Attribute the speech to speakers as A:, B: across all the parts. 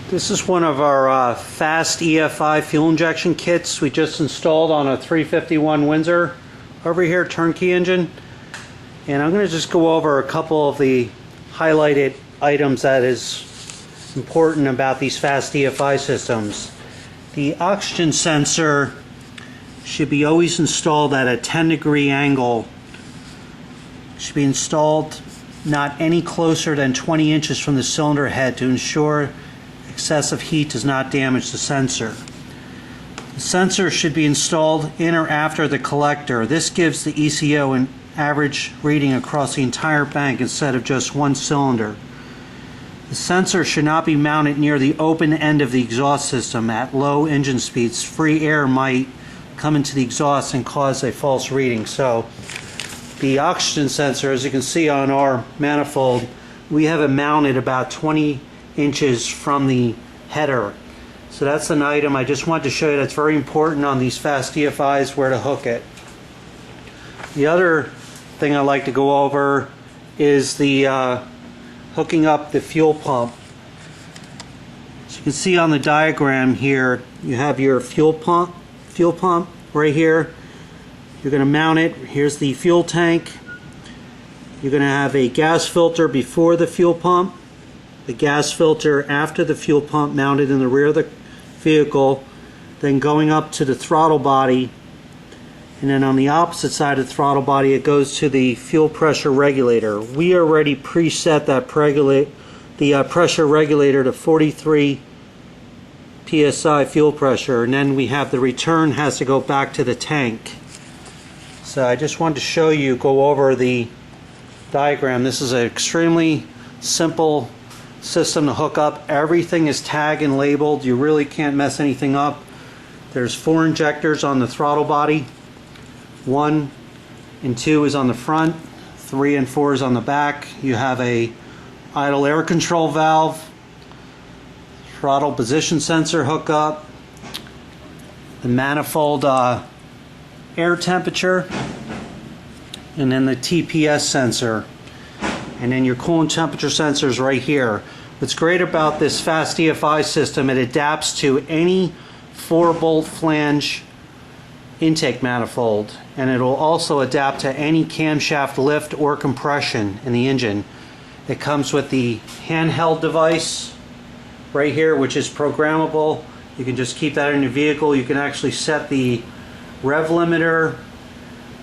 A: This is one of our Fast EFI fuel injection kits we just installed on a 351 Windsor over here, turnkey engine. And I'm going to just go over a couple of the highlighted items that is important about these Fast EFI systems. The oxygen sensor should be always installed at a 10-degree angle. It should be installed not any closer than 20 inches from the cylinder head to ensure excessive heat does not damage the sensor. The sensor should be installed in or after the collector. This gives the ECO an average reading across the entire bank instead of just one cylinder. The sensor should not be mounted near the open end of the exhaust system. At low engine speeds, free air might come into the exhaust and cause a false reading. So the oxygen sensor, as you can see on our manifold, we have it mounted about 20 inches from the header. So that's an item I just wanted to show you that's very important on these Fast EFIs, where to hook it. The other thing I like to go over is the hooking up the fuel pump. As you can see on the diagram here, you have your fuel pump right here. You're going to mount it. Here's the fuel tank. You're going to have a gas filter before the fuel pump, the gas filter after the fuel pump mounted in the rear of the vehicle, then going up to the throttle body, and then on the opposite side of the throttle body it goes to the fuel pressure regulator. We already preset that pressure regulator to 43 psi fuel pressure, and then we have the return has to go back to the tank. So I just wanted to show you, go over the diagram. This is an extremely simple system to hook up. Everything is tagged and labeled. You really can't mess anything up. There's 4 injectors on the throttle body. 1 and 2 is on the front. 3 and 4 is on the back. You have a idle air control valve, throttle position sensor hookup, the manifold air temperature, and then the TPS sensor, and then your coolant temperature sensors right here. What's great about this Fast EFI system, it adapts to any 4-bolt flange intake manifold, and it will also adapt to any camshaft lift or compression in the engine. It comes with the handheld device right here, which is programmable. You can just keep that in your vehicle. You can actually set the rev limiter,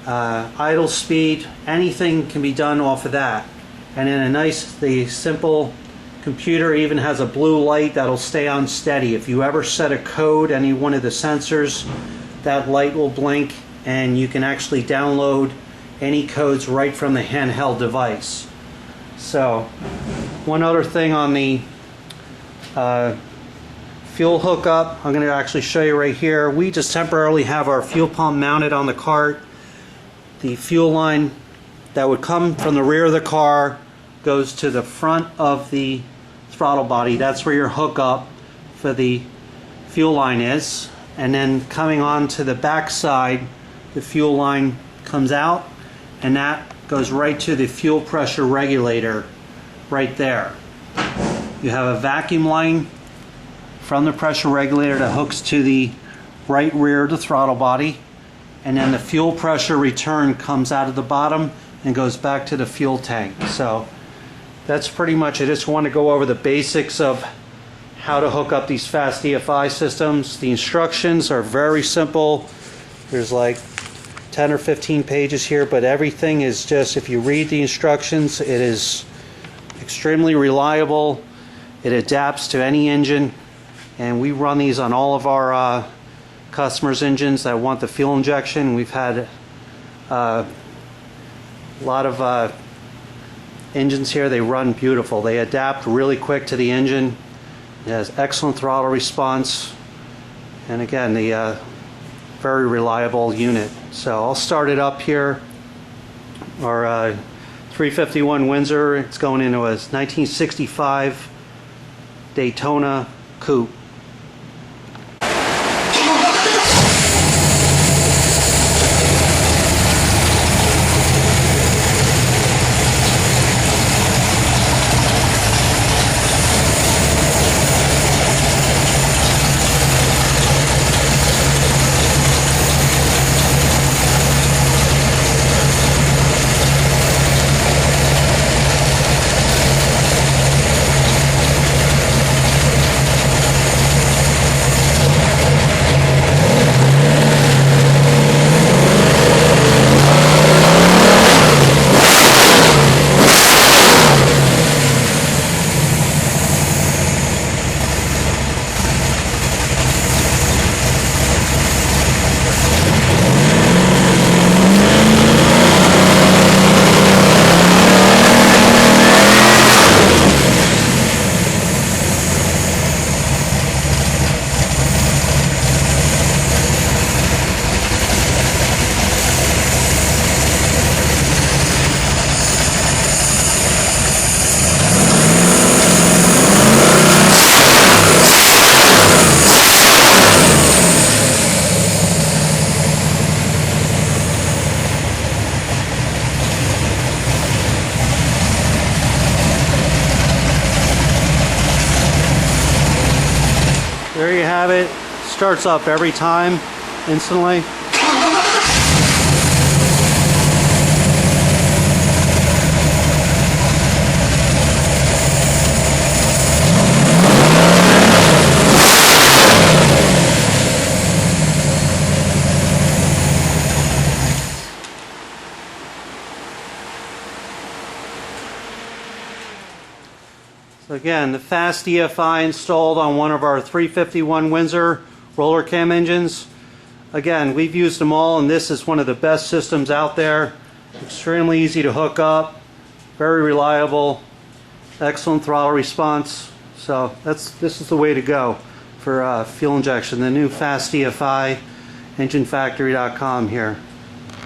A: idle speed, anything can be done off of that. And then the simple computer even has a blue light that'll stay on steady. If you ever set a code, any one of the sensors, that light will blink and you can actually download any codes right from the handheld device. So one other thing on the fuel hookup, I'm going to actually show you right here. We just temporarily have our fuel pump mounted on the cart. The fuel line that would come from the rear of the car goes to the front of the throttle body. That's where your hookup for the fuel line is. And then coming on to the back side, the fuel line comes out, and that goes right to the fuel pressure regulator right there. You have a vacuum line from the pressure regulator that hooks to the right rear of the throttle body, and then the fuel pressure return comes out of the bottom and goes back to the fuel tank. So that's pretty much it. I just want to go over the basics of how to hook up these Fast EFI systems. The instructions are very simple. There's like 10 or 15 pages here, but everything is just, if you read the instructions, it is extremely reliable. It adapts to any engine, and we run these on all of our customers' engines that want the fuel injection. We've had a lot of engines here. They run beautiful. They adapt really quick to the engine. It has excellent throttle response, and again, the very reliable unit. So I'll start it up here. Our 351 Windsor, it's going into a 1965 Daytona coupe. there you have it. Starts up every time instantly. So again, the Fast EFI installed on one of our 351 Windsor roller cam engines. Again, we've used them all, and this is one of the best systems out there. Extremely easy to hook up, very reliable, excellent throttle response. So this is the way to go for fuel injection. The new Fast EFI, enginefactory.com here.